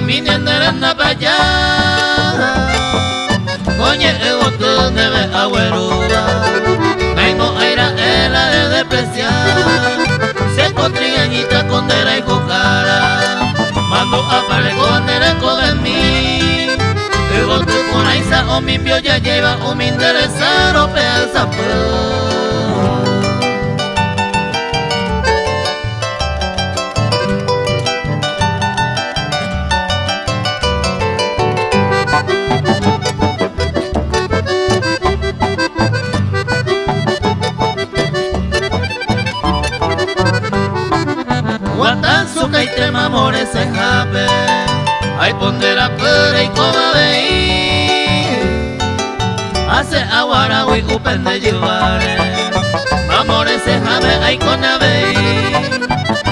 viniendo en la playa. Coñe ego tú debe agüerúa. Naimo aira ela de despreciar. Se cotrigañita con dera y cocara. Mando a pare con dereco de mí. Ego tú con aisa o mi pio ya lleva o mi interesa o pensa Guatan su caite mamores se jabe. Ay pondera pere y coma veí. Hace aguara hui upen de llevare. Mamores se jabe ay con veí.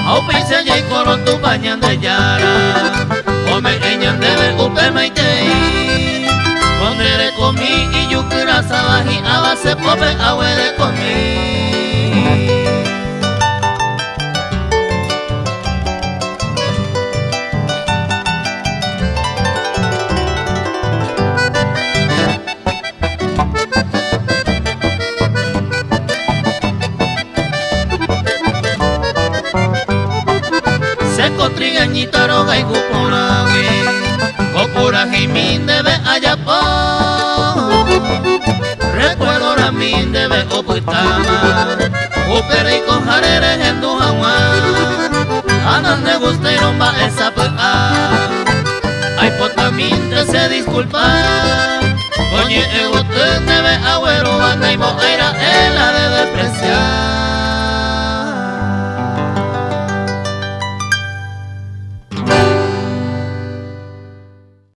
Au pince y coron tu bañan de yara. Come eñan debe upe maitei. Pondere comi y yukira sabaji a base pope awe de comi. Cotrigañita roga y cuporague, copuraje y min debe ayapo. Recuerdo la min debe opuitama, upere y con jareres en Dujawa. Anan de gusta y romba esa pea. Ay potamin te se disculpa. Coñe ego te debe agüero, anda y mo aira ela de despreciar.